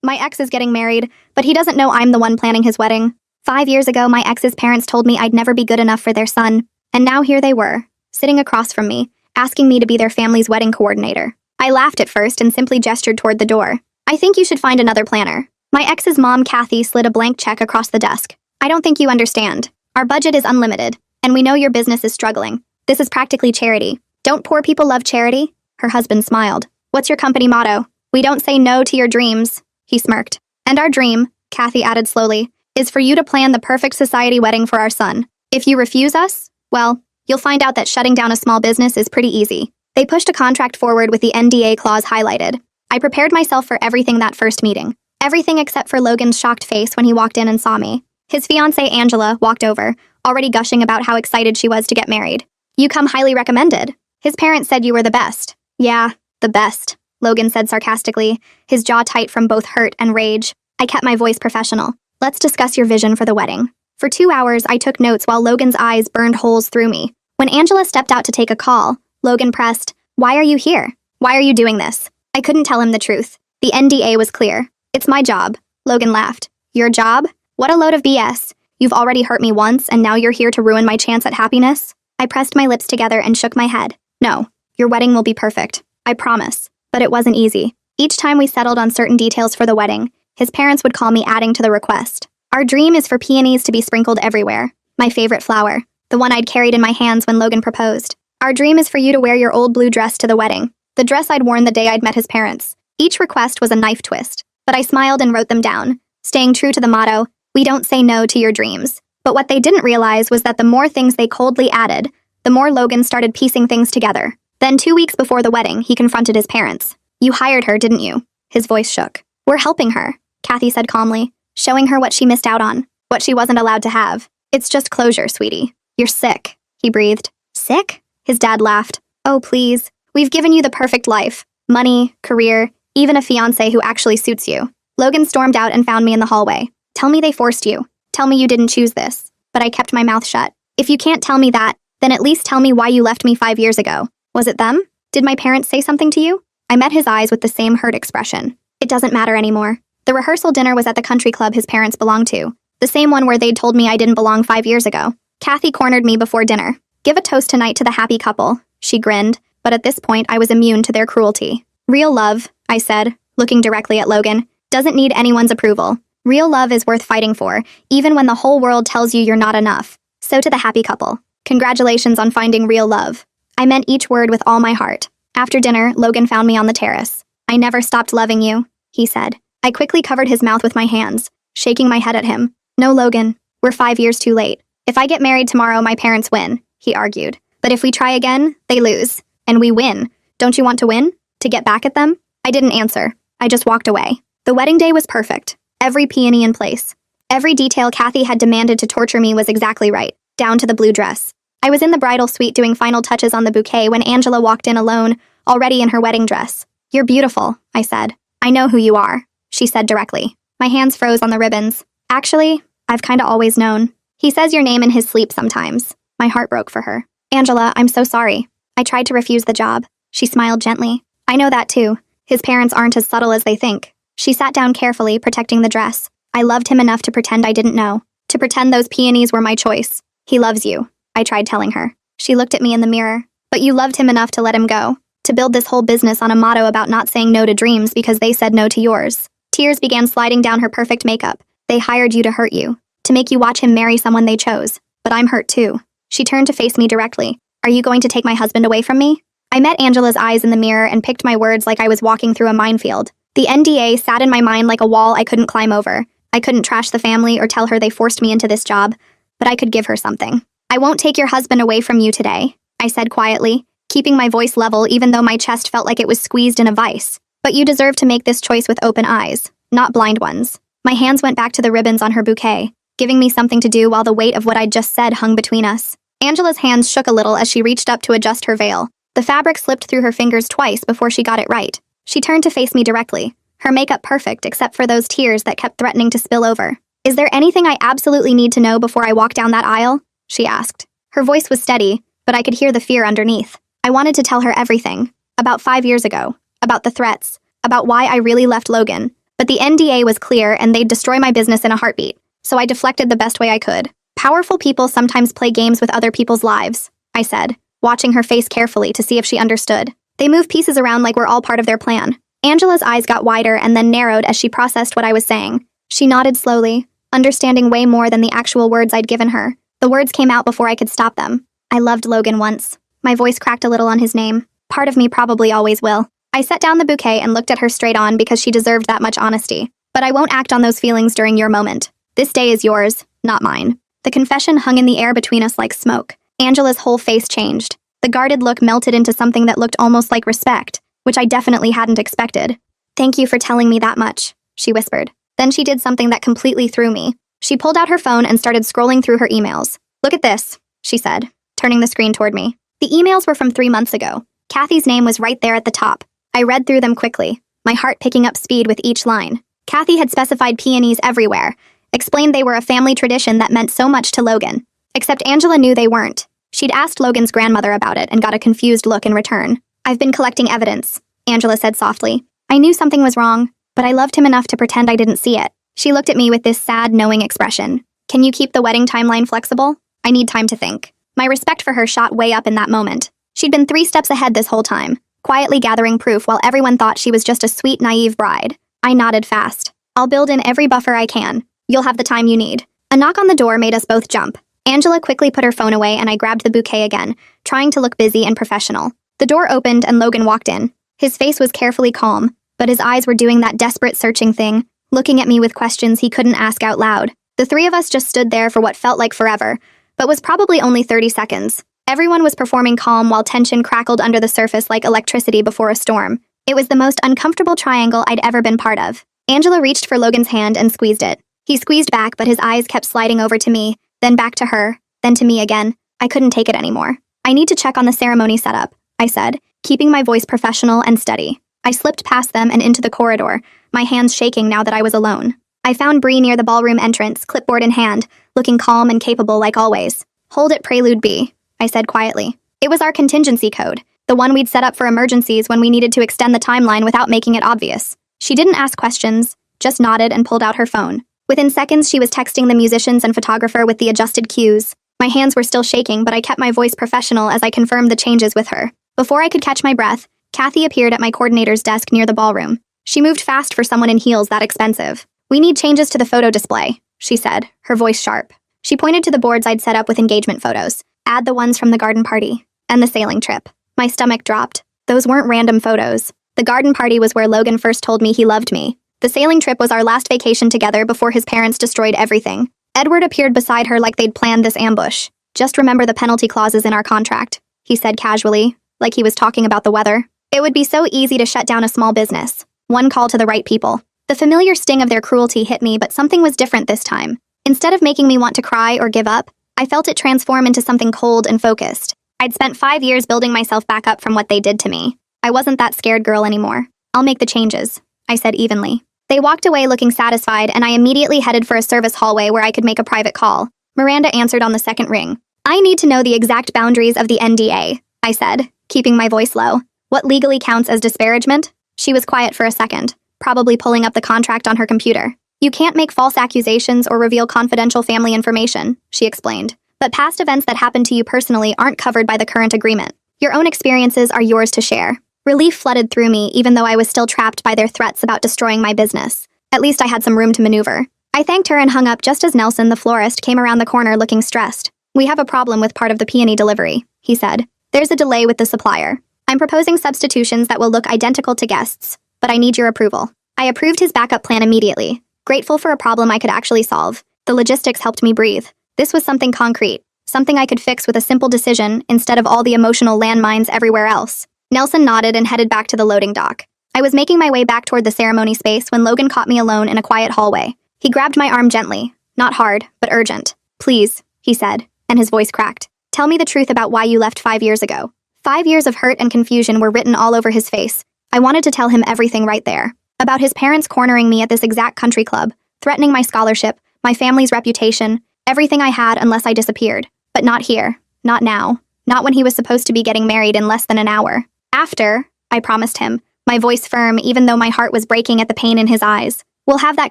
My ex is getting married, but he doesn't know I'm the one planning his wedding. 5 years ago, my ex's parents told me I'd never be good enough for their son, and now here they were, sitting across from me, asking me to be their family's wedding coordinator. I laughed at first and simply gestured toward the door. I think you should find another planner. My ex's mom, Kathy, slid a blank check across the desk. I don't think you understand. Our budget is unlimited, and we know your business is struggling. This is practically charity. Don't poor people love charity? Her husband smiled. What's your company motto? We don't say no to your dreams. He smirked. And our dream, Kathy added slowly, is for you to plan the perfect society wedding for our son. If you refuse us, well, you'll find out that shutting down a small business is pretty easy. They pushed a contract forward with the NDA clause highlighted. I prepared myself for everything that first meeting. Everything except for Logan's shocked face when he walked in and saw me. His fiancée, Angela, walked over, already gushing about how excited she was to get married. You come highly recommended. His parents said you were the best. Yeah, the best, Logan said sarcastically, his jaw tight from both hurt and rage. I kept my voice professional. Let's discuss your vision for the wedding. For 2 hours, I took notes while Logan's eyes burned holes through me. When Angela stepped out to take a call, Logan pressed, "Why are you here? Why are you doing this?" I couldn't tell him the truth. The NDA was clear. It's my job. Logan laughed. Your job? What a load of BS. You've already hurt me once, and now you're here to ruin my chance at happiness? I pressed my lips together and shook my head. No, your wedding will be perfect. I promise. But it wasn't easy. Each time we settled on certain details for the wedding, his parents would call me adding to the request. Our dream is for peonies to be sprinkled everywhere. My favorite flower. The one I'd carried in my hands when Logan proposed. Our dream is for you to wear your old blue dress to the wedding. The dress I'd worn the day I'd met his parents. Each request was a knife twist. But I smiled and wrote them down, staying true to the motto, we don't say no to your dreams. But what they didn't realize was that the more things they coldly added, the more Logan started piecing things together. Then 2 weeks before the wedding, he confronted his parents. You hired her, didn't you? His voice shook. We're helping her, Kathy said calmly, showing her what she missed out on, what she wasn't allowed to have. It's just closure, sweetie. You're sick, he breathed. Sick? His dad laughed. Oh, please. We've given you the perfect life. Money, career, even a fiancé who actually suits you. Logan stormed out and found me in the hallway. Tell me they forced you. Tell me you didn't choose this. But I kept my mouth shut. If you can't tell me that, then at least tell me why you left me 5 years ago. Was it them? Did my parents say something to you? I met his eyes with the same hurt expression. It doesn't matter anymore. The rehearsal dinner was at the country club his parents belonged to. The same one where they'd told me I didn't belong 5 years ago. Kathy cornered me before dinner. Give a toast tonight to the happy couple. She grinned, but at this point I was immune to their cruelty. Real love, I said, looking directly at Logan, doesn't need anyone's approval. Real love is worth fighting for, even when the whole world tells you you're not enough. So to the happy couple, congratulations on finding real love. I meant each word with all my heart. After dinner, Logan found me on the terrace. I never stopped loving you, he said. I quickly covered his mouth with my hands, shaking my head at him. No, Logan, we're 5 years too late. If I get married tomorrow, my parents win, he argued. But if we try again, they lose. And we win. Don't you want to win? To get back at them? I didn't answer. I just walked away. The wedding day was perfect. Every peony in place. Every detail Kathy had demanded to torture me was exactly right, down to the blue dress. I was in the bridal suite doing final touches on the bouquet when Angela walked in alone, already in her wedding dress. You're beautiful, I said. I know who you are, she said directly. My hands froze on the ribbons. Actually, I've kinda always known. He says your name in his sleep sometimes. My heart broke for her. Angela, I'm so sorry. I tried to refuse the job. She smiled gently. I know that too. His parents aren't as subtle as they think. She sat down carefully, protecting the dress. I loved him enough to pretend I didn't know. To pretend those peonies were my choice. He loves you, I tried telling her. She looked at me in the mirror. But you loved him enough to let him go. To build this whole business on a motto about not saying no to dreams because they said no to yours. Tears began sliding down her perfect makeup. They hired you to hurt you. To make you watch him marry someone they chose. But I'm hurt too. She turned to face me directly. Are you going to take my husband away from me? I met Angela's eyes in the mirror and picked my words like I was walking through a minefield. The NDA sat in my mind like a wall I couldn't climb over. I couldn't trash the family or tell her they forced me into this job, but I could give her something. I won't take your husband away from you today, I said quietly, keeping my voice level even though my chest felt like it was squeezed in a vice. But you deserve to make this choice with open eyes, not blind ones. My hands went back to the ribbons on her bouquet, giving me something to do while the weight of what I'd just said hung between us. Angela's hands shook a little as she reached up to adjust her veil. The fabric slipped through her fingers twice before she got it right. She turned to face me directly, her makeup perfect except for those tears that kept threatening to spill over. Is there anything I absolutely need to know before I walk down that aisle? She asked. Her voice was steady, but I could hear the fear underneath. I wanted to tell her everything. About 5 years ago. About the threats. About why I really left Logan. But the NDA was clear and they'd destroy my business in a heartbeat, so I deflected the best way I could. Powerful people sometimes play games with other people's lives, I said, watching her face carefully to see if she understood. They move pieces around like we're all part of their plan. Angela's eyes got wider and then narrowed as she processed what I was saying. She nodded slowly, understanding way more than the actual words I'd given her. The words came out before I could stop them. I loved Logan once. My voice cracked a little on his name. Part of me probably always will. I set down the bouquet and looked at her straight on because she deserved that much honesty. But I won't act on those feelings during your moment. This day is yours, not mine. The confession hung in the air between us like smoke. Angela's whole face changed. The guarded look melted into something that looked almost like respect, which I definitely hadn't expected. "Thank you for telling me that much," she whispered. Then she did something that completely threw me. She pulled out her phone and started scrolling through her emails. "Look at this," she said, turning the screen toward me. The emails were from 3 months ago. Kathy's name was right there at the top. I read through them quickly, my heart picking up speed with each line. Kathy had specified peonies everywhere, explained they were a family tradition that meant so much to Logan. Except Angela knew they weren't. She'd asked Logan's grandmother about it and got a confused look in return. "I've been collecting evidence," Angela said softly. "I knew something was wrong, but I loved him enough to pretend I didn't see it." She looked at me with this sad, knowing expression. "Can you keep the wedding timeline flexible? I need time to think." My respect for her shot way up in that moment. She'd been 3 steps ahead this whole time, quietly gathering proof while everyone thought she was just a sweet, naive bride. I nodded fast. "I'll build in every buffer I can. You'll have the time you need." A knock on the door made us both jump. Angela quickly put her phone away and I grabbed the bouquet again, trying to look busy and professional. The door opened and Logan walked in. His face was carefully calm, but his eyes were doing that desperate searching thing, looking at me with questions he couldn't ask out loud. The 3 of us just stood there for what felt like forever, but was probably only 30 seconds. Everyone was performing calm while tension crackled under the surface like electricity before a storm. It was the most uncomfortable triangle I'd ever been part of. Angela reached for Logan's hand and squeezed it. He squeezed back, but his eyes kept sliding over to me, then back to her, then to me again. I couldn't take it anymore. "I need to check on the ceremony setup," I said, keeping my voice professional and steady. I slipped past them and into the corridor, my hands shaking now that I was alone. I found Bree near the ballroom entrance, clipboard in hand, looking calm and capable like always. "Hold it, Prelude B," I said quietly. It was our contingency code, the one we'd set up for emergencies when we needed to extend the timeline without making it obvious. She didn't ask questions, just nodded and pulled out her phone. Within seconds, she was texting the musicians and photographer with the adjusted cues. My hands were still shaking, but I kept my voice professional as I confirmed the changes with her. Before I could catch my breath, Kathy appeared at my coordinator's desk near the ballroom. She moved fast for someone in heels that expensive. "We need changes to the photo display," she said, her voice sharp. She pointed to the boards I'd set up with engagement photos. "Add the ones from the garden party and the sailing trip." My stomach dropped. Those weren't random photos. The garden party was where Logan first told me he loved me. The sailing trip was our last vacation together before his parents destroyed everything. Edward appeared beside her like they'd planned this ambush. "Just remember the penalty clauses in our contract," he said casually, like he was talking about the weather. It would be so easy to shut down a small business. One call to the right people. The familiar sting of their cruelty hit me, but something was different this time. Instead of making me want to cry or give up, I felt it transform into something cold and focused. I'd spent 5 years building myself back up from what they did to me. I wasn't that scared girl anymore. "I'll make the changes," I said evenly. They walked away looking satisfied, and I immediately headed for a service hallway where I could make a private call. Miranda answered on the second ring. "I need to know the exact boundaries of the NDA," I said, keeping my voice low. "What legally counts as disparagement?" She was quiet for a second, probably pulling up the contract on her computer. "You can't make false accusations or reveal confidential family information," she explained. "But past events that happened to you personally aren't covered by the current agreement. Your own experiences are yours to share." Relief flooded through me, even though I was still trapped by their threats about destroying my business. At least I had some room to maneuver. I thanked her and hung up just as Nelson, the florist, came around the corner looking stressed. "We have a problem with part of the peony delivery," he said. "There's a delay with the supplier. I'm proposing substitutions that will look identical to guests, but I need your approval." I approved his backup plan immediately, grateful for a problem I could actually solve. The logistics helped me breathe. This was something concrete, something I could fix with a simple decision instead of all the emotional landmines everywhere else. Nelson nodded and headed back to the loading dock. I was making my way back toward the ceremony space when Logan caught me alone in a quiet hallway. He grabbed my arm gently, not hard, but urgent. "Please," he said, and his voice cracked. "Tell me the truth about why you left 5 years ago." 5 years of hurt and confusion were written all over his face. I wanted to tell him everything right there. About his parents cornering me at this exact country club, threatening my scholarship, my family's reputation, everything I had unless I disappeared. But not here, not now, not when he was supposed to be getting married in less than an hour. After, I promised him, my voice firm even though my heart was breaking at the pain in his eyes. "We'll have that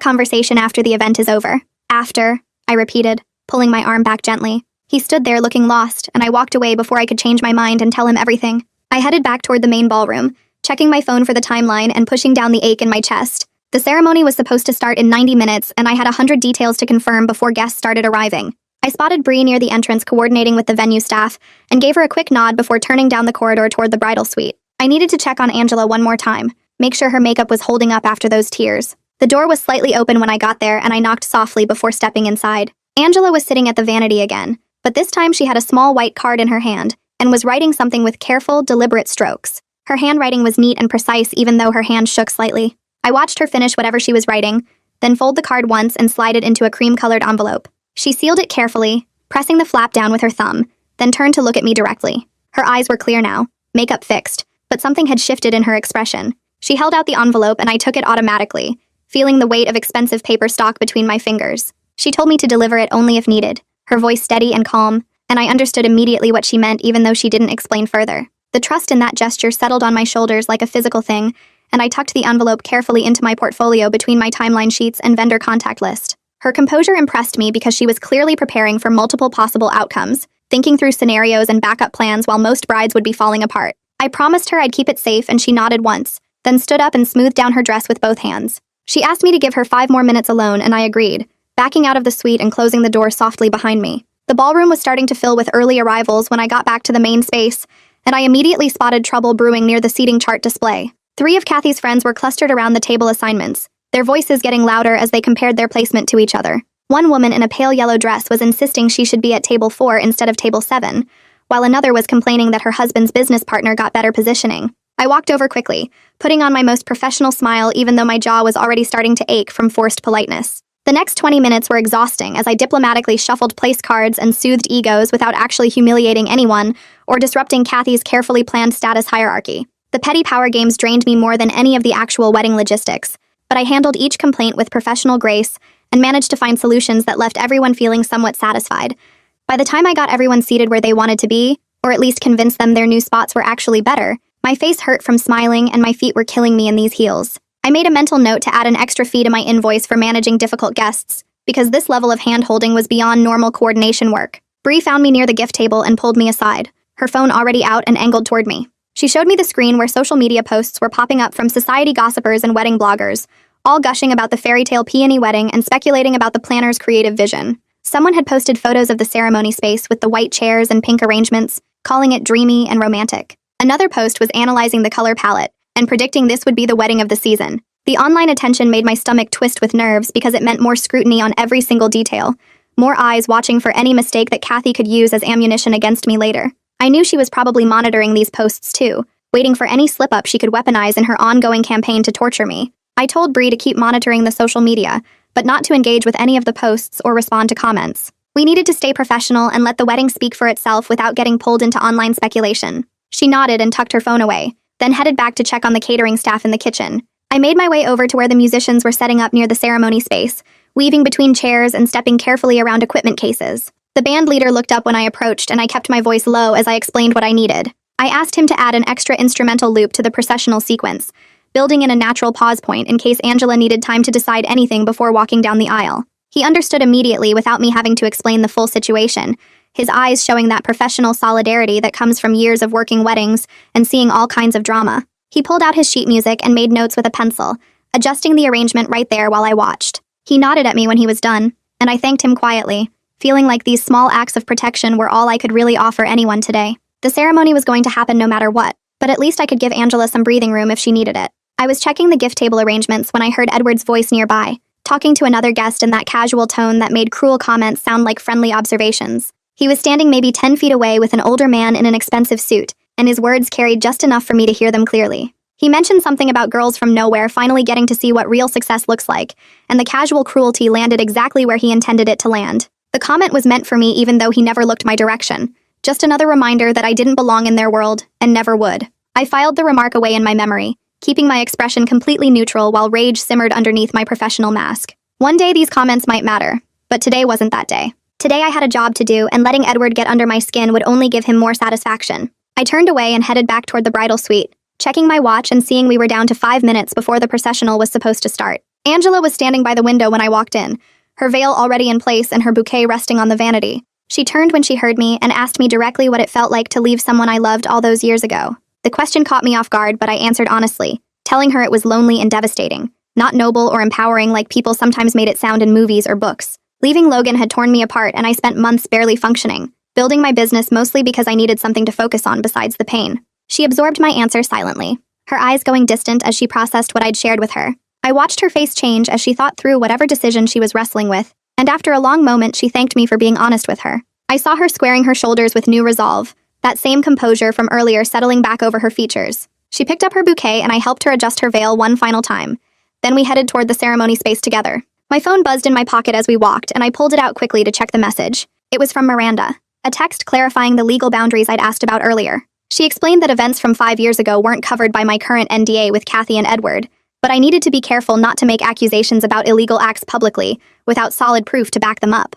conversation after the event is over." "After," I repeated, pulling my arm back gently. He stood there looking lost, and I walked away before I could change my mind and tell him everything. I headed back toward the main ballroom, checking my phone for the timeline and pushing down the ache in my chest. The ceremony was supposed to start in 90 minutes, and I had 100 details to confirm before guests started arriving. I spotted Bree near the entrance coordinating with the venue staff and gave her a quick nod before turning down the corridor toward the bridal suite. I needed to check on Angela one more time, make sure her makeup was holding up after those tears. The door was slightly open when I got there, and I knocked softly before stepping inside. Angela was sitting at the vanity again, but this time she had a small white card in her hand and was writing something with careful, deliberate strokes. Her handwriting was neat and precise even though her hand shook slightly. I watched her finish whatever she was writing, then fold the card once and slide it into a cream-colored envelope. She sealed it carefully, pressing the flap down with her thumb, then turned to look at me directly. Her eyes were clear now, makeup fixed, but something had shifted in her expression. She held out the envelope and I took it automatically, feeling the weight of expensive paper stock between my fingers. She told me to deliver it only if needed, her voice steady and calm, and I understood immediately what she meant even though she didn't explain further. The trust in that gesture settled on my shoulders like a physical thing, and I tucked the envelope carefully into my portfolio between my timeline sheets and vendor contact list. Her composure impressed me because she was clearly preparing for multiple possible outcomes, thinking through scenarios and backup plans while most brides would be falling apart. I promised her I'd keep it safe and she nodded once, then stood up and smoothed down her dress with both hands. She asked me to give her 5 more minutes alone and I agreed, backing out of the suite and closing the door softly behind me. The ballroom was starting to fill with early arrivals when I got back to the main space, and I immediately spotted trouble brewing near the seating chart display. 3 of Kathy's friends were clustered around the table assignments, their voices getting louder as they compared their placement to each other. One woman in a pale yellow dress was insisting she should be at table 4 instead of table 7, while another was complaining that her husband's business partner got better positioning. I walked over quickly, putting on my most professional smile even though my jaw was already starting to ache from forced politeness. The next 20 minutes were exhausting as I diplomatically shuffled place cards and soothed egos without actually humiliating anyone or disrupting Kathy's carefully planned status hierarchy. The petty power games drained me more than any of the actual wedding logistics, but I handled each complaint with professional grace and managed to find solutions that left everyone feeling somewhat satisfied. By the time I got everyone seated where they wanted to be, or at least convinced them their new spots were actually better, my face hurt from smiling and my feet were killing me in these heels. I made a mental note to add an extra fee to my invoice for managing difficult guests, because this level of hand-holding was beyond normal coordination work. Bree found me near the gift table and pulled me aside, her phone already out and angled toward me. She showed me the screen where social media posts were popping up from society gossipers and wedding bloggers, all gushing about the fairy tale peony wedding and speculating about the planner's creative vision. Someone had posted photos of the ceremony space with the white chairs and pink arrangements, calling it dreamy and romantic. Another post was analyzing the color palette and predicting this would be the wedding of the season. The online attention made my stomach twist with nerves because it meant more scrutiny on every single detail, more eyes watching for any mistake that Kathy could use as ammunition against me later. I knew she was probably monitoring these posts too, waiting for any slip-up she could weaponize in her ongoing campaign to torture me. I told Bree to keep monitoring the social media, but not to engage with any of the posts or respond to comments. We needed to stay professional and let the wedding speak for itself without getting pulled into online speculation. She nodded and tucked her phone away, then headed back to check on the catering staff in the kitchen. I made my way over to where the musicians were setting up near the ceremony space, weaving between chairs and stepping carefully around equipment cases. The band leader looked up when I approached and I kept my voice low as I explained what I needed. I asked him to add an extra instrumental loop to the processional sequence, building in a natural pause point in case Angela needed time to decide anything before walking down the aisle. He understood immediately without me having to explain the full situation, his eyes showing that professional solidarity that comes from years of working weddings and seeing all kinds of drama. He pulled out his sheet music and made notes with a pencil, adjusting the arrangement right there while I watched. He nodded at me when he was done, and I thanked him quietly, feeling like these small acts of protection were all I could really offer anyone today. The ceremony was going to happen no matter what, but at least I could give Angela some breathing room if she needed it. I was checking the gift table arrangements when I heard Edward's voice nearby, talking to another guest in that casual tone that made cruel comments sound like friendly observations. He was standing maybe 10 feet away with an older man in an expensive suit, and his words carried just enough for me to hear them clearly. He mentioned something about girls from nowhere finally getting to see what real success looks like, and the casual cruelty landed exactly where he intended it to land. The comment was meant for me even though he never looked my direction. Just another reminder that I didn't belong in their world, and never would. I filed the remark away in my memory, keeping my expression completely neutral while rage simmered underneath my professional mask. One day these comments might matter, but today wasn't that day. Today I had a job to do, and letting Edward get under my skin would only give him more satisfaction. I turned away and headed back toward the bridal suite, checking my watch and seeing we were down to 5 minutes before the processional was supposed to start. Angela was standing by the window when I walked in, her veil already in place and her bouquet resting on the vanity. She turned when she heard me and asked me directly what it felt like to leave someone I loved all those years ago. The question caught me off guard, but I answered honestly, telling her it was lonely and devastating, not noble or empowering like people sometimes made it sound in movies or books. Leaving Logan had torn me apart, and I spent months barely functioning, building my business mostly because I needed something to focus on besides the pain. She absorbed my answer silently, her eyes going distant as she processed what I'd shared with her. I watched her face change as she thought through whatever decision she was wrestling with, and after a long moment she thanked me for being honest with her. I saw her squaring her shoulders with new resolve, that same composure from earlier settling back over her features. She picked up her bouquet and I helped her adjust her veil one final time. Then we headed toward the ceremony space together. My phone buzzed in my pocket as we walked, and I pulled it out quickly to check the message. It was from Miranda, a text clarifying the legal boundaries I'd asked about earlier. She explained that events from 5 years ago weren't covered by my current NDA with Kathy and Edward, but I needed to be careful not to make accusations about illegal acts publicly without solid proof to back them up.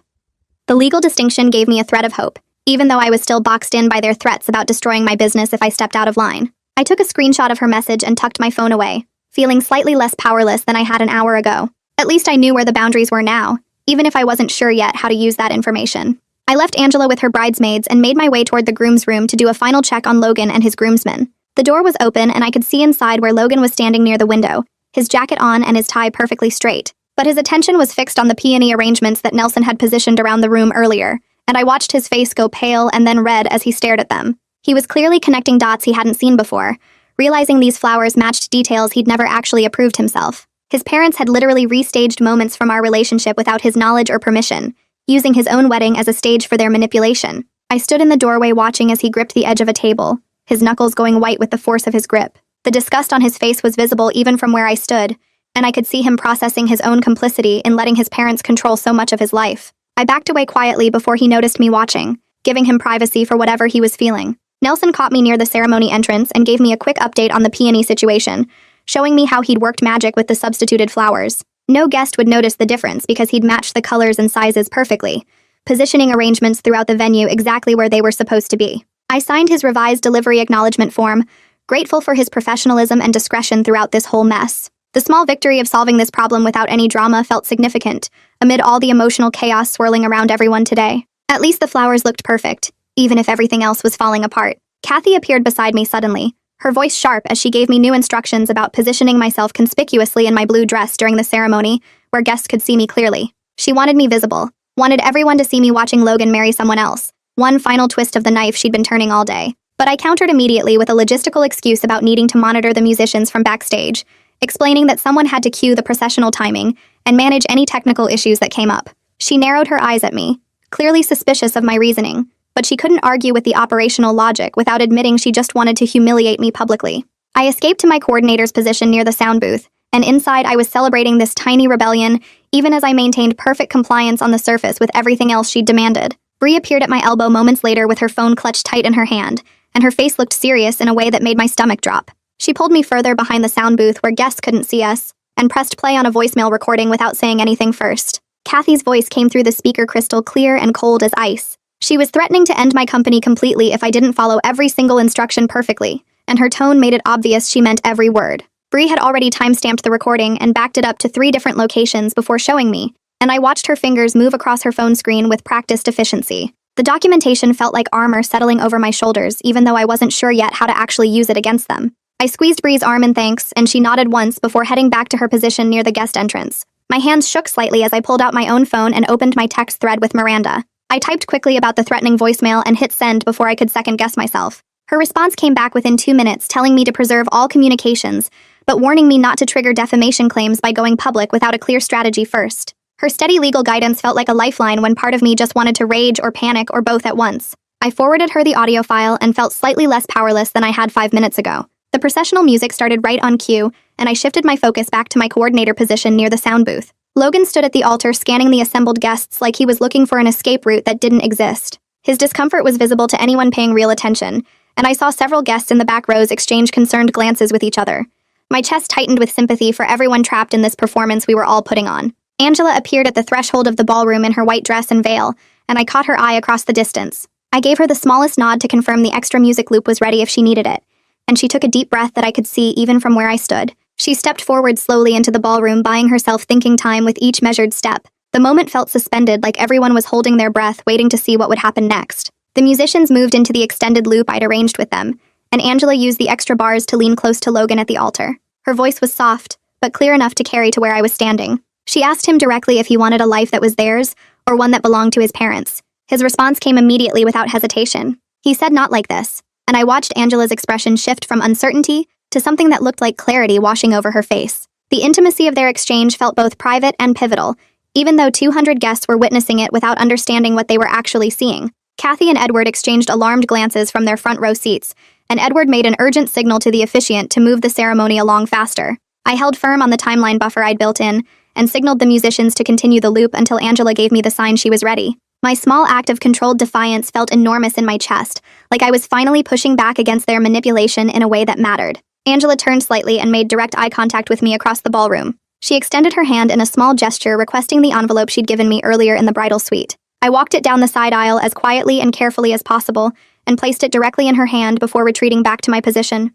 The legal distinction gave me a thread of hope, even though I was still boxed in by their threats about destroying my business if I stepped out of line. I took a screenshot of her message and tucked my phone away, feeling slightly less powerless than I had an hour ago. At least I knew where the boundaries were now, even if I wasn't sure yet how to use that information. I left Angela with her bridesmaids and made my way toward the groom's room to do a final check on Logan and his groomsmen. The door was open and I could see inside where Logan was standing near the window, his jacket on and his tie perfectly straight. But his attention was fixed on the peony arrangements that Nelson had positioned around the room earlier, and I watched his face go pale and then red as he stared at them. He was clearly connecting dots he hadn't seen before, realizing these flowers matched details he'd never actually approved himself. His parents had literally restaged moments from our relationship without his knowledge or permission, using his own wedding as a stage for their manipulation. I stood in the doorway watching as he gripped the edge of a table, his knuckles going white with the force of his grip. The disgust on his face was visible even from where I stood, and I could see him processing his own complicity in letting his parents control so much of his life. I backed away quietly before he noticed me watching, giving him privacy for whatever he was feeling. Nelson caught me near the ceremony entrance and gave me a quick update on the peony situation, showing me how he'd worked magic with the substituted flowers. No guest would notice the difference because he'd matched the colors and sizes perfectly, positioning arrangements throughout the venue exactly where they were supposed to be. I signed his revised delivery acknowledgement form, grateful for his professionalism and discretion throughout this whole mess. The small victory of solving this problem without any drama felt significant, amid all the emotional chaos swirling around everyone today. At least the flowers looked perfect, even if everything else was falling apart. Kathy appeared beside me suddenly, her voice sharp as she gave me new instructions about positioning myself conspicuously in my blue dress during the ceremony, where guests could see me clearly. She wanted me visible, wanted everyone to see me watching Logan marry someone else, one final twist of the knife she'd been turning all day. But I countered immediately with a logistical excuse about needing to monitor the musicians from backstage, explaining that someone had to cue the processional timing and manage any technical issues that came up. She narrowed her eyes at me, clearly suspicious of my reasoning, but she couldn't argue with the operational logic without admitting she just wanted to humiliate me publicly. I escaped to my coordinator's position near the sound booth, and inside I was celebrating this tiny rebellion, even as I maintained perfect compliance on the surface with everything else she'd demanded. Bree appeared at my elbow moments later with her phone clutched tight in her hand, and her face looked serious in a way that made my stomach drop. She pulled me further behind the sound booth where guests couldn't see us, and pressed play on a voicemail recording without saying anything first. Kathy's voice came through the speaker crystal clear and cold as ice. She was threatening to end my company completely if I didn't follow every single instruction perfectly, and her tone made it obvious she meant every word. Bree had already timestamped the recording and backed it up to 3 different locations before showing me, and I watched her fingers move across her phone screen with practiced efficiency. The documentation felt like armor settling over my shoulders, even though I wasn't sure yet how to actually use it against them. I squeezed Bree's arm in thanks, and she nodded once before heading back to her position near the guest entrance. My hands shook slightly as I pulled out my own phone and opened my text thread with Miranda. I typed quickly about the threatening voicemail and hit send before I could second-guess myself. Her response came back within 2 minutes, telling me to preserve all communications, but warning me not to trigger defamation claims by going public without a clear strategy first. Her steady legal guidance felt like a lifeline when part of me just wanted to rage or panic or both at once. I forwarded her the audio file and felt slightly less powerless than I had 5 minutes ago. The processional music started right on cue, and I shifted my focus back to my coordinator position near the sound booth. Logan stood at the altar scanning the assembled guests like he was looking for an escape route that didn't exist. His discomfort was visible to anyone paying real attention, and I saw several guests in the back rows exchange concerned glances with each other. My chest tightened with sympathy for everyone trapped in this performance we were all putting on. Angela appeared at the threshold of the ballroom in her white dress and veil, and I caught her eye across the distance. I gave her the smallest nod to confirm the extra music loop was ready if she needed it, and she took a deep breath that I could see even from where I stood. She stepped forward slowly into the ballroom, buying herself thinking time with each measured step. The moment felt suspended, like everyone was holding their breath, waiting to see what would happen next. The musicians moved into the extended loop I'd arranged with them, and Angela used the extra bars to lean close to Logan at the altar. Her voice was soft, but clear enough to carry to where I was standing. She asked him directly if he wanted a life that was theirs, or one that belonged to his parents. His response came immediately without hesitation. He said not like this, and I watched Angela's expression shift from uncertainty to something that looked like clarity washing over her face. The intimacy of their exchange felt both private and pivotal, even though 200 guests were witnessing it without understanding what they were actually seeing. Kathy and Edward exchanged alarmed glances from their front row seats, and Edward made an urgent signal to the officiant to move the ceremony along faster. I held firm on the timeline buffer I'd built in, and signaled the musicians to continue the loop until Angela gave me the sign she was ready. My small act of controlled defiance felt enormous in my chest, like I was finally pushing back against their manipulation in a way that mattered. Angela turned slightly and made direct eye contact with me across the ballroom. She extended her hand in a small gesture, requesting the envelope she'd given me earlier in the bridal suite. I walked it down the side aisle as quietly and carefully as possible and placed it directly in her hand before retreating back to my position.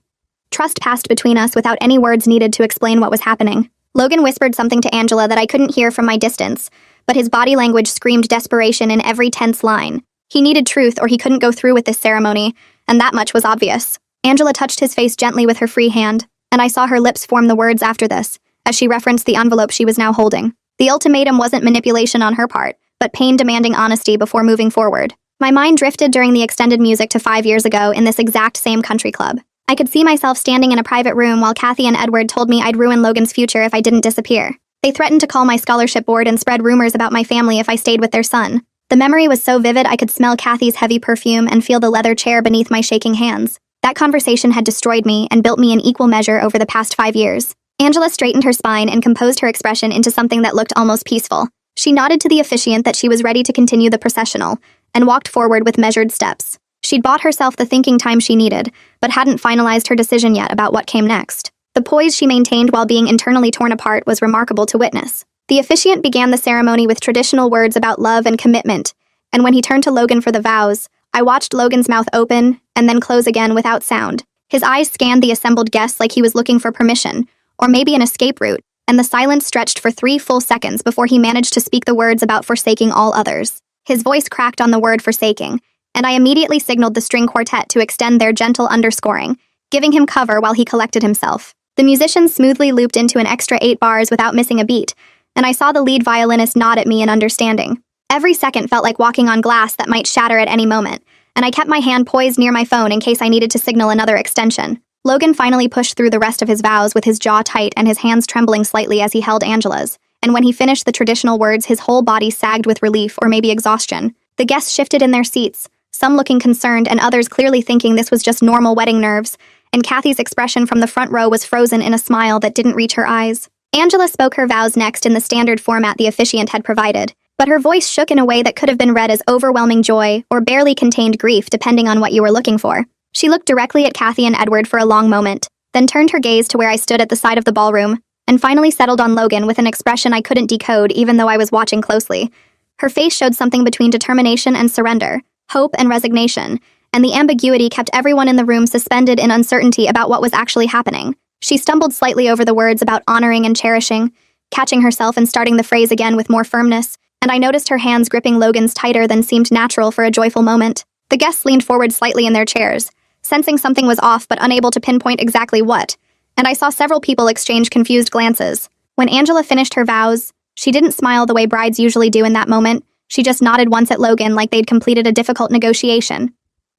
Trust passed between us without any words needed to explain what was happening. Logan whispered something to Angela that I couldn't hear from my distance, but his body language screamed desperation in every tense line. He needed truth or he couldn't go through with this ceremony, and that much was obvious. Angela touched his face gently with her free hand, and I saw her lips form the words after this, as she referenced the envelope she was now holding. The ultimatum wasn't manipulation on her part, but pain demanding honesty before moving forward. My mind drifted during the extended music to 5 years ago in this exact same country club. I could see myself standing in a private room while Kathy and Edward told me I'd ruin Logan's future if I didn't disappear. They threatened to call my scholarship board and spread rumors about my family if I stayed with their son. The memory was so vivid I could smell Kathy's heavy perfume and feel the leather chair beneath my shaking hands. That conversation had destroyed me and built me in equal measure over the past 5 years. Angela straightened her spine and composed her expression into something that looked almost peaceful. She nodded to the officiant that she was ready to continue the processional, and walked forward with measured steps. She'd bought herself the thinking time she needed, but hadn't finalized her decision yet about what came next. The poise she maintained while being internally torn apart was remarkable to witness. The officiant began the ceremony with traditional words about love and commitment, and when he turned to Logan for the vows, I watched Logan's mouth open and then close again without sound. His eyes scanned the assembled guests like he was looking for permission, or maybe an escape route, and the silence stretched for 3 full seconds before he managed to speak the words about forsaking all others. His voice cracked on the word forsaking, and I immediately signaled the string quartet to extend their gentle underscoring, giving him cover while he collected himself. The musicians smoothly looped into an extra 8 bars without missing a beat, and I saw the lead violinist nod at me in understanding. Every second felt like walking on glass that might shatter at any moment, and I kept my hand poised near my phone in case I needed to signal another extension. Logan finally pushed through the rest of his vows with his jaw tight and his hands trembling slightly as he held Angela's, and when he finished the traditional words, his whole body sagged with relief or maybe exhaustion. The guests shifted in their seats, some looking concerned and others clearly thinking this was just normal wedding nerves, and Kathy's expression from the front row was frozen in a smile that didn't reach her eyes. Angela spoke her vows next in the standard format the officiant had provided, but her voice shook in a way that could have been read as overwhelming joy or barely contained grief depending on what you were looking for. She looked directly at Kathy and Edward for a long moment, then turned her gaze to where I stood at the side of the ballroom, and finally settled on Logan with an expression I couldn't decode even though I was watching closely. Her face showed something between determination and surrender, hope and resignation, and the ambiguity kept everyone in the room suspended in uncertainty about what was actually happening. She stumbled slightly over the words about honoring and cherishing, catching herself and starting the phrase again with more firmness, and I noticed her hands gripping Logan's tighter than seemed natural for a joyful moment. The guests leaned forward slightly in their chairs, sensing something was off but unable to pinpoint exactly what, and I saw several people exchange confused glances. When Angela finished her vows, she didn't smile the way brides usually do in that moment. She just nodded once at Logan like they'd completed a difficult negotiation.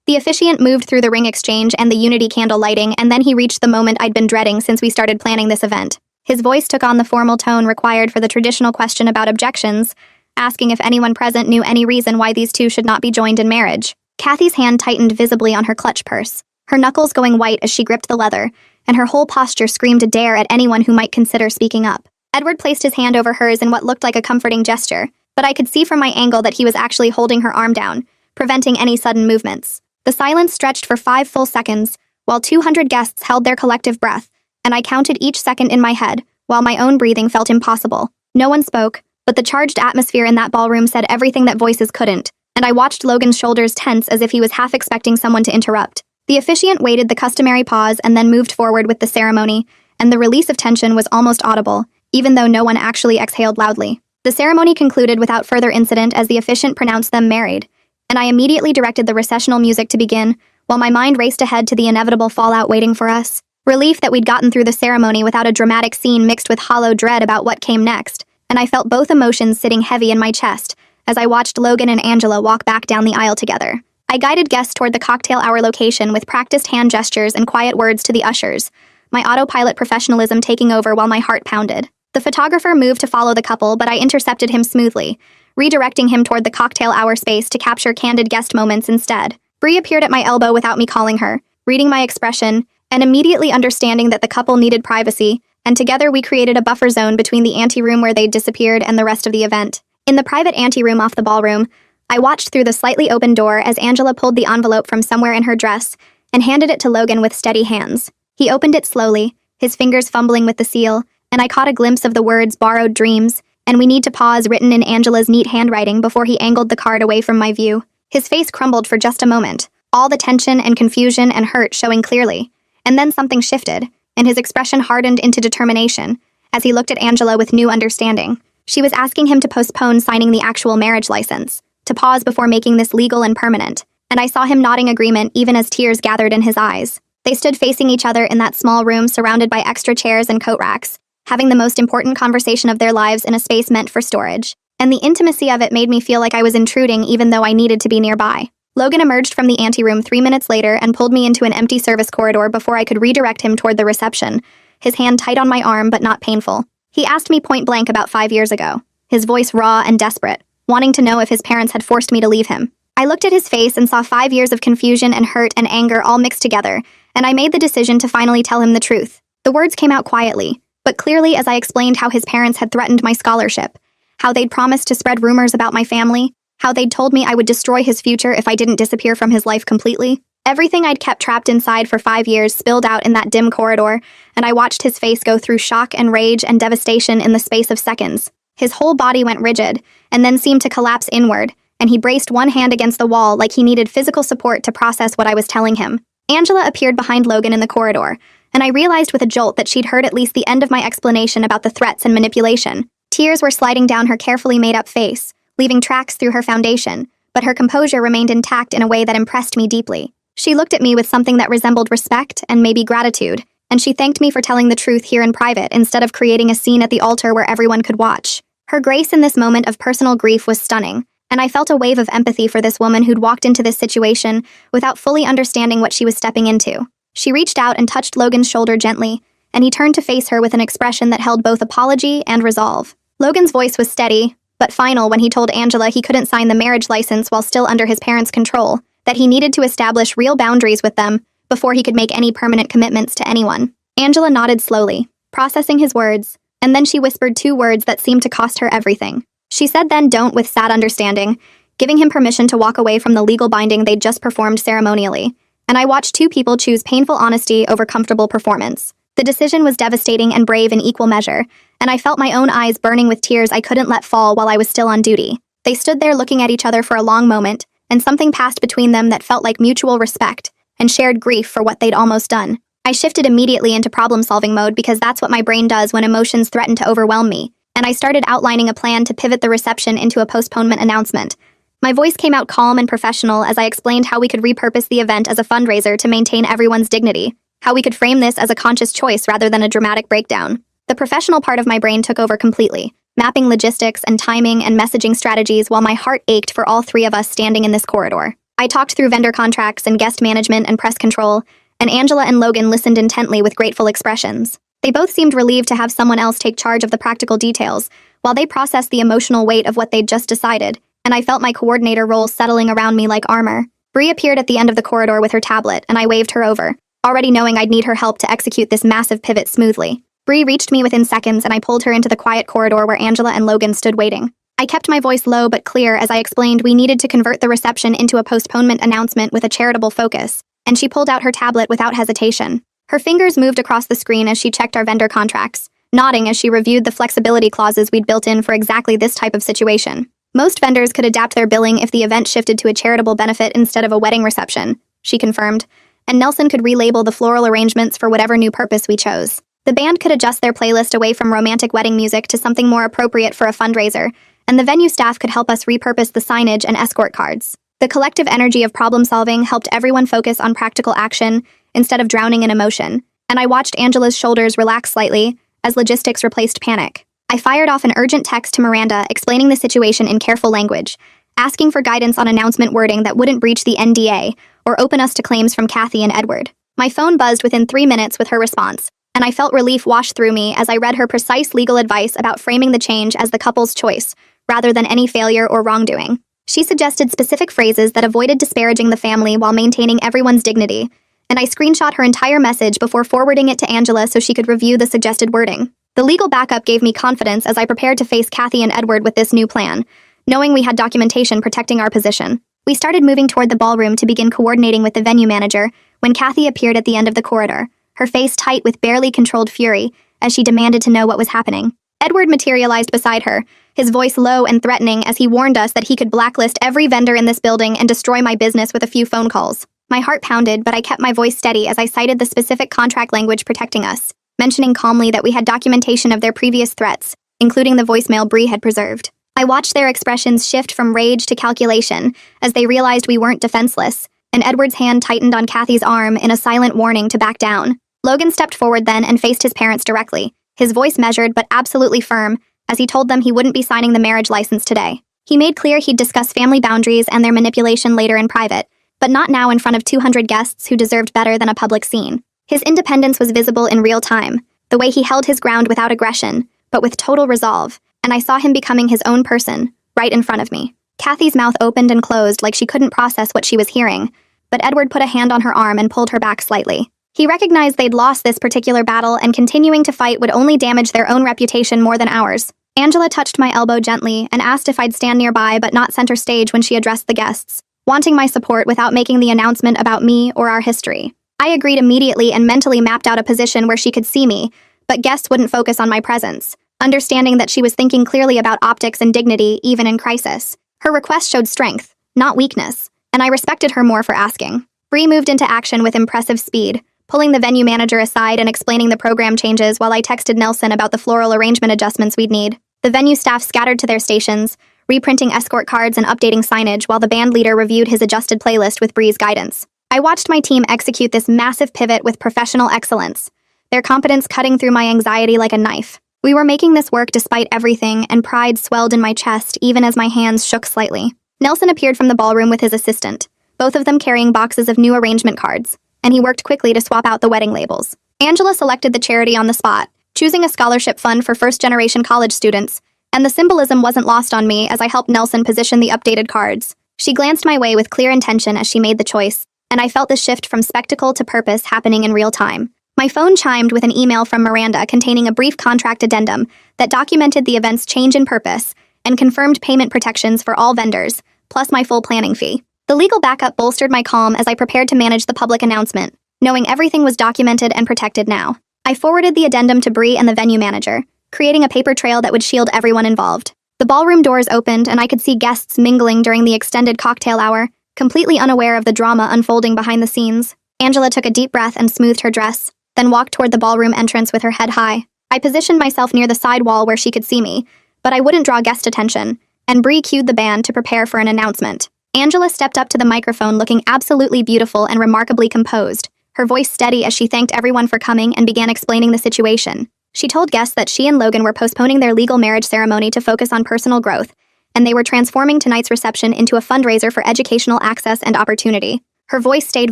The officiant moved through the ring exchange and the unity candle lighting, and then he reached the moment I'd been dreading since we started planning this event. His voice took on the formal tone required for the traditional question about objections, asking if anyone present knew any reason why these two should not be joined in marriage. Kathy's hand tightened visibly on her clutch purse, her knuckles going white as she gripped the leather, and her whole posture screamed a dare at anyone who might consider speaking up. Edward placed his hand over hers in what looked like a comforting gesture, but I could see from my angle that he was actually holding her arm down, preventing any sudden movements. The silence stretched for 5 full seconds, while 200 guests held their collective breath, and I counted each second in my head, while my own breathing felt impossible. No one spoke, but the charged atmosphere in that ballroom said everything that voices couldn't, and I watched Logan's shoulders tense as if he was half expecting someone to interrupt. The officiant waited the customary pause and then moved forward with the ceremony, and the release of tension was almost audible, even though no one actually exhaled loudly. The ceremony concluded without further incident as the officiant pronounced them married, and I immediately directed the recessional music to begin, while my mind raced ahead to the inevitable fallout waiting for us. Relief that we'd gotten through the ceremony without a dramatic scene mixed with hollow dread about what came next, and I felt both emotions sitting heavy in my chest as I watched Logan and Angela walk back down the aisle together. I guided guests toward the cocktail hour location with practiced hand gestures and quiet words to the ushers, my autopilot professionalism taking over while my heart pounded. The photographer moved to follow the couple, but I intercepted him smoothly, redirecting him toward the cocktail hour space to capture candid guest moments instead. Bree appeared at my elbow without me calling her, reading my expression, and immediately understanding that the couple needed privacy, and together we created a buffer zone between the anteroom where they'd disappeared and the rest of the event. In the private anteroom off the ballroom, I watched through the slightly open door as Angela pulled the envelope from somewhere in her dress and handed it to Logan with steady hands. He opened it slowly, his fingers fumbling with the seal, and I caught a glimpse of the words "borrowed dreams" and "we need to pause" written in Angela's neat handwriting before he angled the card away from my view. His face crumbled for just a moment, all the tension and confusion and hurt showing clearly, and then something shifted, and his expression hardened into determination as he looked at Angela with new understanding. She was asking him to postpone signing the actual marriage license, to pause before making this legal and permanent, and I saw him nodding agreement even as tears gathered in his eyes. They stood facing each other in that small room surrounded by extra chairs and coat racks, having the most important conversation of their lives in a space meant for storage. And the intimacy of it made me feel like I was intruding even though I needed to be nearby. Logan emerged from the anteroom 3 minutes later and pulled me into an empty service corridor before I could redirect him toward the reception, his hand tight on my arm but not painful. He asked me point blank about 5 years ago, his voice raw and desperate, wanting to know if his parents had forced me to leave him. I looked at his face and saw 5 years of confusion and hurt and anger all mixed together, and I made the decision to finally tell him the truth. The words came out quietly, but clearly as I explained how his parents had threatened my scholarship, how they'd promised to spread rumors about my family, how they'd told me I would destroy his future if I didn't disappear from his life completely. Everything I'd kept trapped inside for 5 years spilled out in that dim corridor, and I watched his face go through shock and rage and devastation in the space of seconds. His whole body went rigid, and then seemed to collapse inward, and he braced one hand against the wall like he needed physical support to process what I was telling him. Angela appeared behind Logan in the corridor, and I realized with a jolt that she'd heard at least the end of my explanation about the threats and manipulation. Tears were sliding down her carefully made-up face, leaving tracks through her foundation, but her composure remained intact in a way that impressed me deeply. She looked at me with something that resembled respect and maybe gratitude, and she thanked me for telling the truth here in private instead of creating a scene at the altar where everyone could watch. Her grace in this moment of personal grief was stunning, and I felt a wave of empathy for this woman who'd walked into this situation without fully understanding what she was stepping into. She reached out and touched Logan's shoulder gently, and he turned to face her with an expression that held both apology and resolve. Logan's voice was steady, but final when he told Angela he couldn't sign the marriage license while still under his parents' control, that he needed to establish real boundaries with them before he could make any permanent commitments to anyone. Angela nodded slowly, processing his words, and then she whispered 2 words that seemed to cost her everything. She said then don't with sad understanding, giving him permission to walk away from the legal binding they'd just performed ceremonially, and I watched 2 people choose painful honesty over comfortable performance. The decision was devastating and brave in equal measure, and I felt my own eyes burning with tears I couldn't let fall while I was still on duty. They stood there looking at each other for a long moment, and something passed between them that felt like mutual respect and shared grief for what they'd almost done. I shifted immediately into problem-solving mode because that's what my brain does when emotions threaten to overwhelm me, and I started outlining a plan to pivot the reception into a postponement announcement. My voice came out calm and professional as I explained how we could repurpose the event as a fundraiser to maintain everyone's dignity, how we could frame this as a conscious choice rather than a dramatic breakdown. The professional part of my brain took over completely, mapping logistics and timing and messaging strategies while my heart ached for all 3 of us standing in this corridor. I talked through vendor contracts and guest management and press control, and Angela and Logan listened intently with grateful expressions. They both seemed relieved to have someone else take charge of the practical details, while they processed the emotional weight of what they'd just decided, and I felt my coordinator role settling around me like armor. Bree appeared at the end of the corridor with her tablet, and I waved her over, already knowing I'd need her help to execute this massive pivot smoothly. Bree reached me within seconds, and I pulled her into the quiet corridor where Angela and Logan stood waiting. I kept my voice low but clear as I explained we needed to convert the reception into a postponement announcement with a charitable focus, and she pulled out her tablet without hesitation. Her fingers moved across the screen as she checked our vendor contracts, nodding as she reviewed the flexibility clauses we'd built in for exactly this type of situation. Most vendors could adapt their billing if the event shifted to a charitable benefit instead of a wedding reception, she confirmed, and Nelson could relabel the floral arrangements for whatever new purpose we chose. The band could adjust their playlist away from romantic wedding music to something more appropriate for a fundraiser, and the venue staff could help us repurpose the signage and escort cards. The collective energy of problem-solving helped everyone focus on practical action instead of drowning in emotion, and I watched Angela's shoulders relax slightly as logistics replaced panic. I fired off an urgent text to Miranda explaining the situation in careful language, asking for guidance on announcement wording that wouldn't breach the NDA or open us to claims from Kathy and Edward. My phone buzzed within 3 minutes with her response, and I felt relief wash through me as I read her precise legal advice about framing the change as the couple's choice, rather than any failure or wrongdoing. She suggested specific phrases that avoided disparaging the family while maintaining everyone's dignity, and I screenshot her entire message before forwarding it to Angela so she could review the suggested wording. The legal backup gave me confidence as I prepared to face Kathy and Edward with this new plan, knowing we had documentation protecting our position. We started moving toward the ballroom to begin coordinating with the venue manager when Kathy appeared at the end of the corridor, her face tight with barely controlled fury as she demanded to know what was happening. Edward materialized beside her, his voice low and threatening as he warned us that he could blacklist every vendor in this building and destroy my business with a few phone calls. My heart pounded, but I kept my voice steady as I cited the specific contract language protecting us, mentioning calmly that we had documentation of their previous threats, including the voicemail Bree had preserved. I watched their expressions shift from rage to calculation as they realized we weren't defenseless, and Edward's hand tightened on Kathy's arm in a silent warning to back down. Logan stepped forward then and faced his parents directly, his voice measured but absolutely firm, as he told them he wouldn't be signing the marriage license today. He made clear he'd discuss family boundaries and their manipulation later in private, but not now in front of 200 guests who deserved better than a public scene. His independence was visible in real time, the way he held his ground without aggression, but with total resolve, and I saw him becoming his own person, right in front of me. Kathy's mouth opened and closed like she couldn't process what she was hearing, but Edward put a hand on her arm and pulled her back slightly. He recognized they'd lost this particular battle and continuing to fight would only damage their own reputation more than ours. Angela touched my elbow gently and asked if I'd stand nearby but not center stage when she addressed the guests, wanting my support without making the announcement about me or our history. I agreed immediately and mentally mapped out a position where she could see me, but guests wouldn't focus on my presence, understanding that she was thinking clearly about optics and dignity even in crisis. Her request showed strength, not weakness, and I respected her more for asking. Bree moved into action with impressive speed, pulling the venue manager aside and explaining the program changes while I texted Nelson about the floral arrangement adjustments we'd need. The venue staff scattered to their stations, reprinting escort cards and updating signage while the band leader reviewed his adjusted playlist with Bree's guidance. I watched my team execute this massive pivot with professional excellence, their competence cutting through my anxiety like a knife. We were making this work despite everything, and pride swelled in my chest even as my hands shook slightly. Nelson appeared from the ballroom with his assistant, both of them carrying boxes of new arrangement cards, and he worked quickly to swap out the wedding labels. Angela selected the charity on the spot, choosing a scholarship fund for first-generation college students, and the symbolism wasn't lost on me as I helped Nelson position the updated cards. She glanced my way with clear intention as she made the choice, and I felt the shift from spectacle to purpose happening in real time. My phone chimed with an email from Miranda containing a brief contract addendum that documented the event's change in purpose and confirmed payment protections for all vendors, plus my full planning fee. The legal backup bolstered my calm as I prepared to manage the public announcement, knowing everything was documented and protected now. I forwarded the addendum to Bree and the venue manager, creating a paper trail that would shield everyone involved. The ballroom doors opened and I could see guests mingling during the extended cocktail hour, completely unaware of the drama unfolding behind the scenes. Angela took a deep breath and smoothed her dress, then walked toward the ballroom entrance with her head high. I positioned myself near the side wall where she could see me, but I wouldn't draw guest attention, and Bree cued the band to prepare for an announcement. Angela stepped up to the microphone looking absolutely beautiful and remarkably composed, her voice steady as she thanked everyone for coming and began explaining the situation. She told guests that she and Logan were postponing their legal marriage ceremony to focus on personal growth, and they were transforming tonight's reception into a fundraiser for educational access and opportunity. Her voice stayed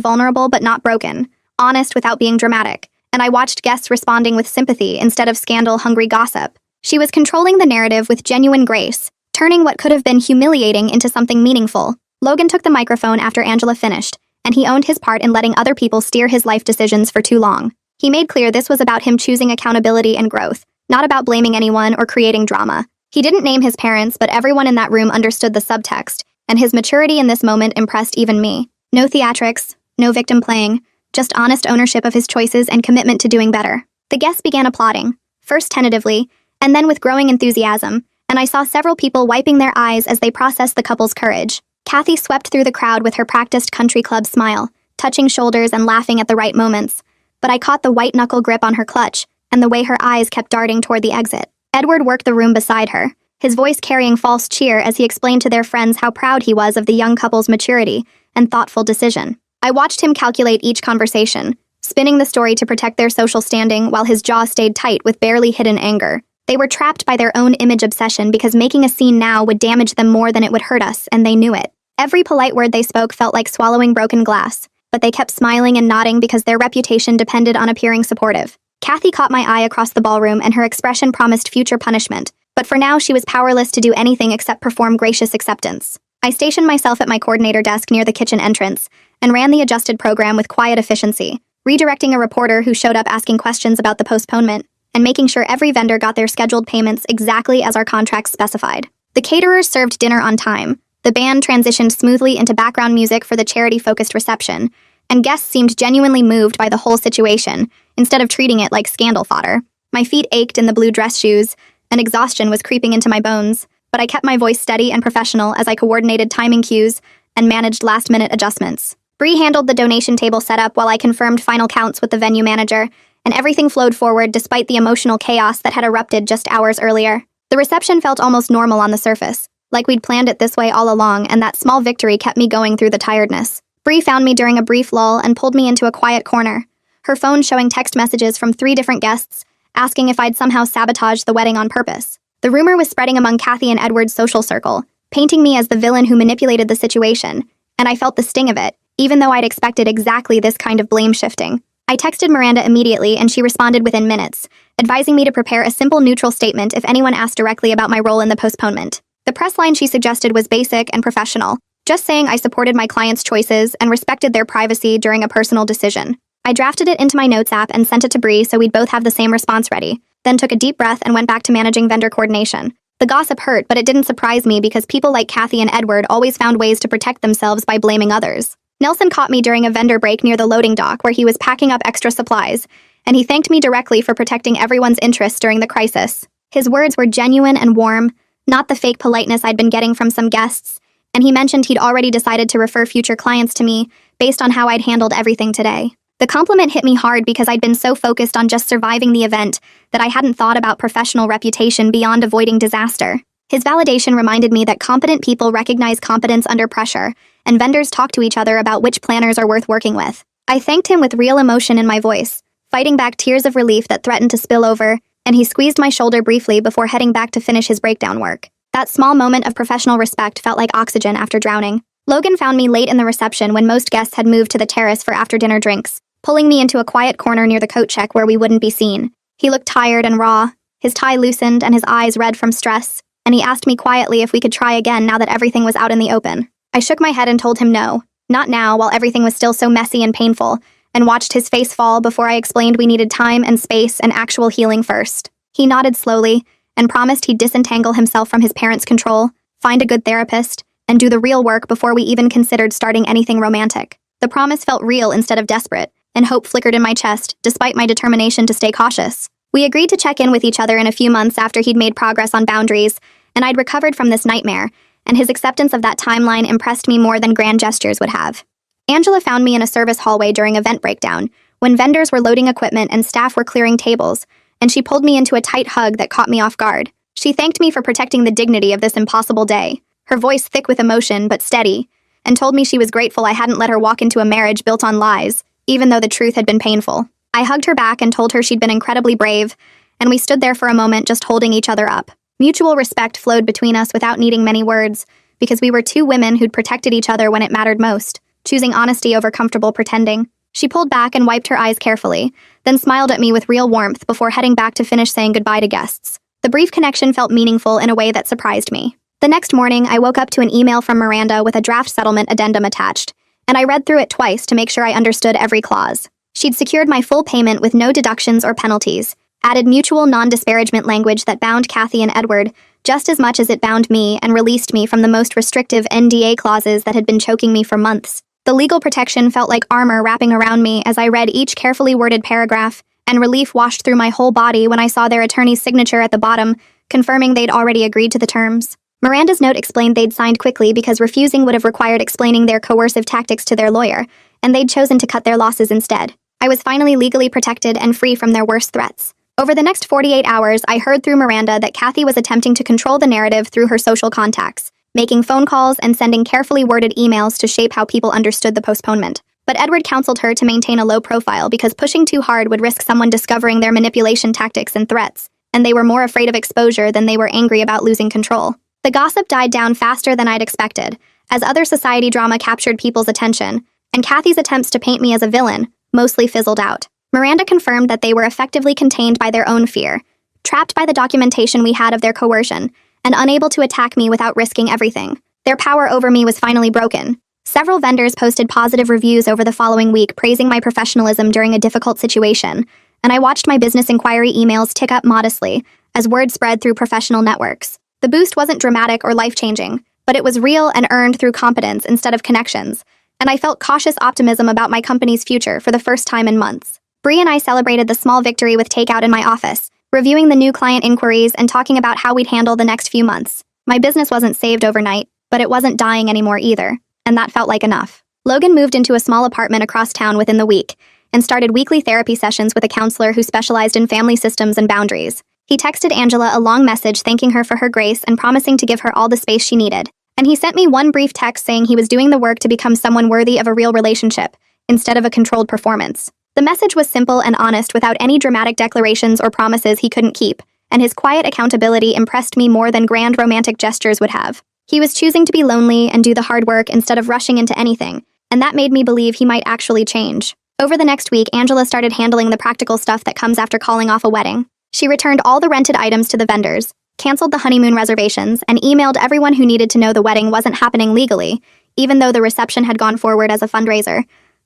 vulnerable but not broken, honest without being dramatic, and I watched guests responding with sympathy instead of scandal-hungry gossip. She was controlling the narrative with genuine grace, turning what could have been humiliating into something meaningful. Logan took the microphone after Angela finished, and he owned his part in letting other people steer his life decisions for too long. He made clear this was about him choosing accountability and growth, not about blaming anyone or creating drama. He didn't name his parents, but everyone in that room understood the subtext, and his maturity in this moment impressed even me. No theatrics, no victim playing, just honest ownership of his choices and commitment to doing better. The guests began applauding, first tentatively, and then with growing enthusiasm, and I saw several people wiping their eyes as they processed the couple's courage. Kathy swept through the crowd with her practiced country club smile, touching shoulders and laughing at the right moments, but I caught the white-knuckle grip on her clutch and the way her eyes kept darting toward the exit. Edward worked the room beside her, his voice carrying false cheer as he explained to their friends how proud he was of the young couple's maturity and thoughtful decision. I watched him calculate each conversation, spinning the story to protect their social standing while his jaw stayed tight with barely hidden anger. They were trapped by their own image obsession because making a scene now would damage them more than it would hurt us, and they knew it. Every polite word they spoke felt like swallowing broken glass, but they kept smiling and nodding because their reputation depended on appearing supportive. Kathy caught my eye across the ballroom, and her expression promised future punishment, but for now she was powerless to do anything except perform gracious acceptance. I stationed myself at my coordinator desk near the kitchen entrance and ran the adjusted program with quiet efficiency, redirecting a reporter who showed up asking questions about the postponement, and making sure every vendor got their scheduled payments exactly as our contracts specified. The caterers served dinner on time, the band transitioned smoothly into background music for the charity-focused reception, and guests seemed genuinely moved by the whole situation, instead of treating it like scandal fodder. My feet ached in the blue dress shoes, and exhaustion was creeping into my bones, but I kept my voice steady and professional as I coordinated timing cues and managed last-minute adjustments. Bree handled the donation table setup while I confirmed final counts with the venue manager, and everything flowed forward despite the emotional chaos that had erupted just hours earlier. The reception felt almost normal on the surface, like we'd planned it this way all along, and that small victory kept me going through the tiredness. Bree found me during a brief lull and pulled me into a quiet corner, her phone showing text messages from 3 different guests, asking if I'd somehow sabotaged the wedding on purpose. The rumor was spreading among Kathy and Edward's social circle, painting me as the villain who manipulated the situation, and I felt the sting of it, even though I'd expected exactly this kind of blame shifting. I texted Miranda immediately, and she responded within minutes, advising me to prepare a simple neutral statement if anyone asked directly about my role in the postponement. The press line she suggested was basic and professional, just saying I supported my clients' choices and respected their privacy during a personal decision. I drafted it into my notes app and sent it to Bree so we'd both have the same response ready, then took a deep breath and went back to managing vendor coordination. The gossip hurt, but it didn't surprise me because people like Kathy and Edward always found ways to protect themselves by blaming others. Nelson caught me during a vendor break near the loading dock where he was packing up extra supplies, and he thanked me directly for protecting everyone's interests during the crisis. His words were genuine and warm, not the fake politeness I'd been getting from some guests, and he mentioned he'd already decided to refer future clients to me based on how I'd handled everything today. The compliment hit me hard because I'd been so focused on just surviving the event that I hadn't thought about professional reputation beyond avoiding disaster. His validation reminded me that competent people recognize competence under pressure, and vendors talk to each other about which planners are worth working with. I thanked him with real emotion in my voice, fighting back tears of relief that threatened to spill over, and he squeezed my shoulder briefly before heading back to finish his breakdown work. That small moment of professional respect felt like oxygen after drowning. Logan found me late in the reception when most guests had moved to the terrace for after-dinner drinks, pulling me into a quiet corner near the coat check where we wouldn't be seen. He looked tired and raw, his tie loosened and his eyes red from stress, and he asked me quietly if we could try again now that everything was out in the open. I shook my head and told him no, not now while everything was still so messy and painful, and watched his face fall before I explained we needed time and space and actual healing first. He nodded slowly and promised he'd disentangle himself from his parents' control, find a good therapist, and do the real work before we even considered starting anything romantic. The promise felt real instead of desperate, and hope flickered in my chest despite my determination to stay cautious. We agreed to check in with each other in a few months after he'd made progress on boundaries, and I'd recovered from this nightmare, and his acceptance of that timeline impressed me more than grand gestures would have. Angela found me in a service hallway during event breakdown, when vendors were loading equipment and staff were clearing tables, and she pulled me into a tight hug that caught me off guard. She thanked me for protecting the dignity of this impossible day, her voice thick with emotion but steady, and told me she was grateful I hadn't let her walk into a marriage built on lies, even though the truth had been painful. I hugged her back and told her she'd been incredibly brave, and we stood there for a moment just holding each other up. Mutual respect flowed between us without needing many words, because we were 2 women who'd protected each other when it mattered most, choosing honesty over comfortable pretending. She pulled back and wiped her eyes carefully, then smiled at me with real warmth before heading back to finish saying goodbye to guests. The brief connection felt meaningful in a way that surprised me. The next morning, I woke up to an email from Miranda with a draft settlement addendum attached, and I read through it twice to make sure I understood every clause. She'd secured my full payment with no deductions or penalties, added mutual non-disparagement language that bound Kathy and Edward just as much as it bound me, and released me from the most restrictive NDA clauses that had been choking me for months. The legal protection felt like armor wrapping around me as I read each carefully worded paragraph, and relief washed through my whole body when I saw their attorney's signature at the bottom, confirming they'd already agreed to the terms. Miranda's note explained they'd signed quickly because refusing would have required explaining their coercive tactics to their lawyer, and they'd chosen to cut their losses instead. I was finally legally protected and free from their worst threats. Over the next 48 hours, I heard through Miranda that Kathy was attempting to control the narrative through her social contacts, making phone calls and sending carefully worded emails to shape how people understood the postponement. But Edward counseled her to maintain a low profile because pushing too hard would risk someone discovering their manipulation tactics and threats, and they were more afraid of exposure than they were angry about losing control. The gossip died down faster than I'd expected, as other society drama captured people's attention, and Kathy's attempts to paint me as a villain mostly fizzled out. Miranda confirmed that they were effectively contained by their own fear, trapped by the documentation we had of their coercion, and unable to attack me without risking everything. Their power over me was finally broken. Several vendors posted positive reviews over the following week praising my professionalism during a difficult situation, and I watched my business inquiry emails tick up modestly as word spread through professional networks. The boost wasn't dramatic or life-changing, but it was real and earned through competence instead of connections, and I felt cautious optimism about my company's future for the first time in months. Bree and I celebrated the small victory with takeout in my office, reviewing the new client inquiries and talking about how we'd handle the next few months. My business wasn't saved overnight, but it wasn't dying anymore either, and that felt like enough. Logan moved into a small apartment across town within the week and started weekly therapy sessions with a counselor who specialized in family systems and boundaries. He texted Angela a long message thanking her for her grace and promising to give her all the space she needed. And he sent me one brief text saying he was doing the work to become someone worthy of a real relationship, instead of a controlled performance. The message was simple and honest without any dramatic declarations or promises he couldn't keep, and his quiet accountability impressed me more than grand romantic gestures would have. He was choosing to be lonely and do the hard work instead of rushing into anything, and that made me believe he might actually change. Over the next week, Angela started handling the practical stuff that comes after calling off a wedding. She returned all the rented items to the vendors, canceled the honeymoon reservations, and emailed everyone who needed to know the wedding wasn't happening legally, even though the reception had gone forward as a fundraiser.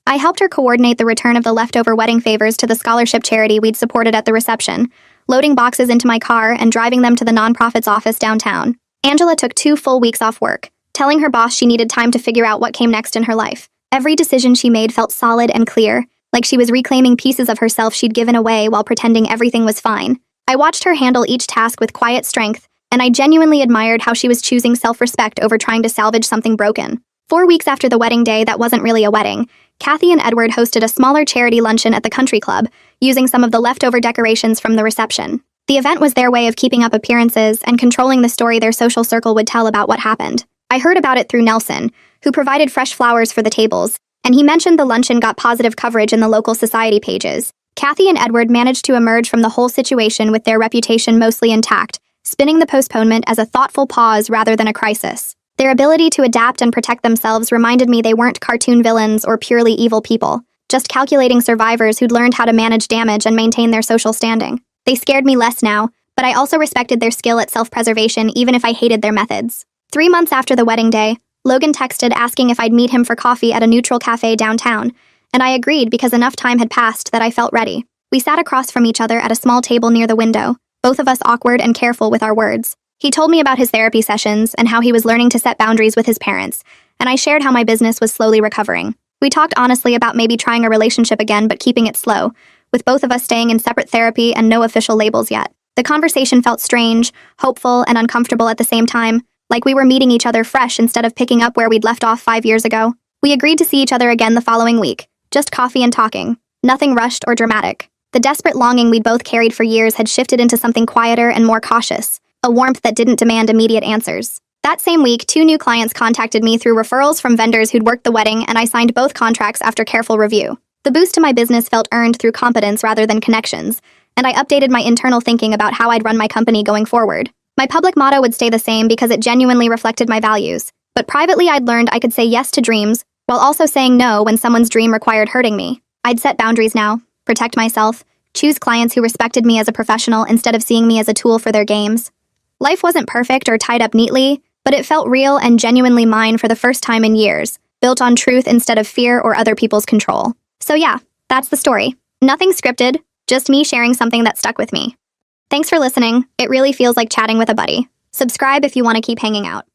I helped her coordinate the return of the leftover wedding favors to the scholarship charity we'd supported at the reception, loading boxes into my car and driving them to the nonprofit's office downtown. Angela took 2 full weeks off work, telling her boss she needed time to figure out what came next in her life. Every decision she made felt solid and clear, like she was reclaiming pieces of herself she'd given away while pretending everything was fine. I watched her handle each task with quiet strength, and I genuinely admired how she was choosing self-respect over trying to salvage something broken. 4 weeks after the wedding day that wasn't really a wedding, Kathy and Edward hosted a smaller charity luncheon at the country club, using some of the leftover decorations from the reception. The event was their way of keeping up appearances and controlling the story their social circle would tell about what happened. I heard about it through Nelson, who provided fresh flowers for the tables, and he mentioned the luncheon got positive coverage in the local society pages. Kathy and Edward managed to emerge from the whole situation with their reputation mostly intact, spinning the postponement as a thoughtful pause rather than a crisis. Their ability to adapt and protect themselves reminded me they weren't cartoon villains or purely evil people, just calculating survivors who'd learned how to manage damage and maintain their social standing. They scared me less now, but I also respected their skill at self-preservation even if I hated their methods. 3 months after the wedding day, Logan texted asking if I'd meet him for coffee at a neutral cafe downtown, and I agreed because enough time had passed that I felt ready. We sat across from each other at a small table near the window, both of us awkward and careful with our words. He told me about his therapy sessions and how he was learning to set boundaries with his parents, and I shared how my business was slowly recovering. We talked honestly about maybe trying a relationship again but keeping it slow, with both of us staying in separate therapy and no official labels yet. The conversation felt strange, hopeful, and uncomfortable at the same time, like we were meeting each other fresh instead of picking up where we'd left off 5 years ago. We agreed to see each other again the following week, just coffee and talking, nothing rushed or dramatic. The desperate longing we'd both carried for years had shifted into something quieter and more cautious, a warmth that didn't demand immediate answers. That same week, 2 new clients contacted me through referrals from vendors who'd worked the wedding, and I signed both contracts after careful review. The boost to my business felt earned through competence rather than connections, and I updated my internal thinking about how I'd run my company going forward. My public motto would stay the same because it genuinely reflected my values, but privately I'd learned I could say yes to dreams, while also saying no when someone's dream required hurting me. I'd set boundaries now, protect myself, choose clients who respected me as a professional instead of seeing me as a tool for their games. Life wasn't perfect or tied up neatly, but it felt real and genuinely mine for the first time in years, built on truth instead of fear or other people's control. So yeah, that's the story. Nothing scripted, just me sharing something that stuck with me. Thanks for listening. It really feels like chatting with a buddy. Subscribe if you want to keep hanging out.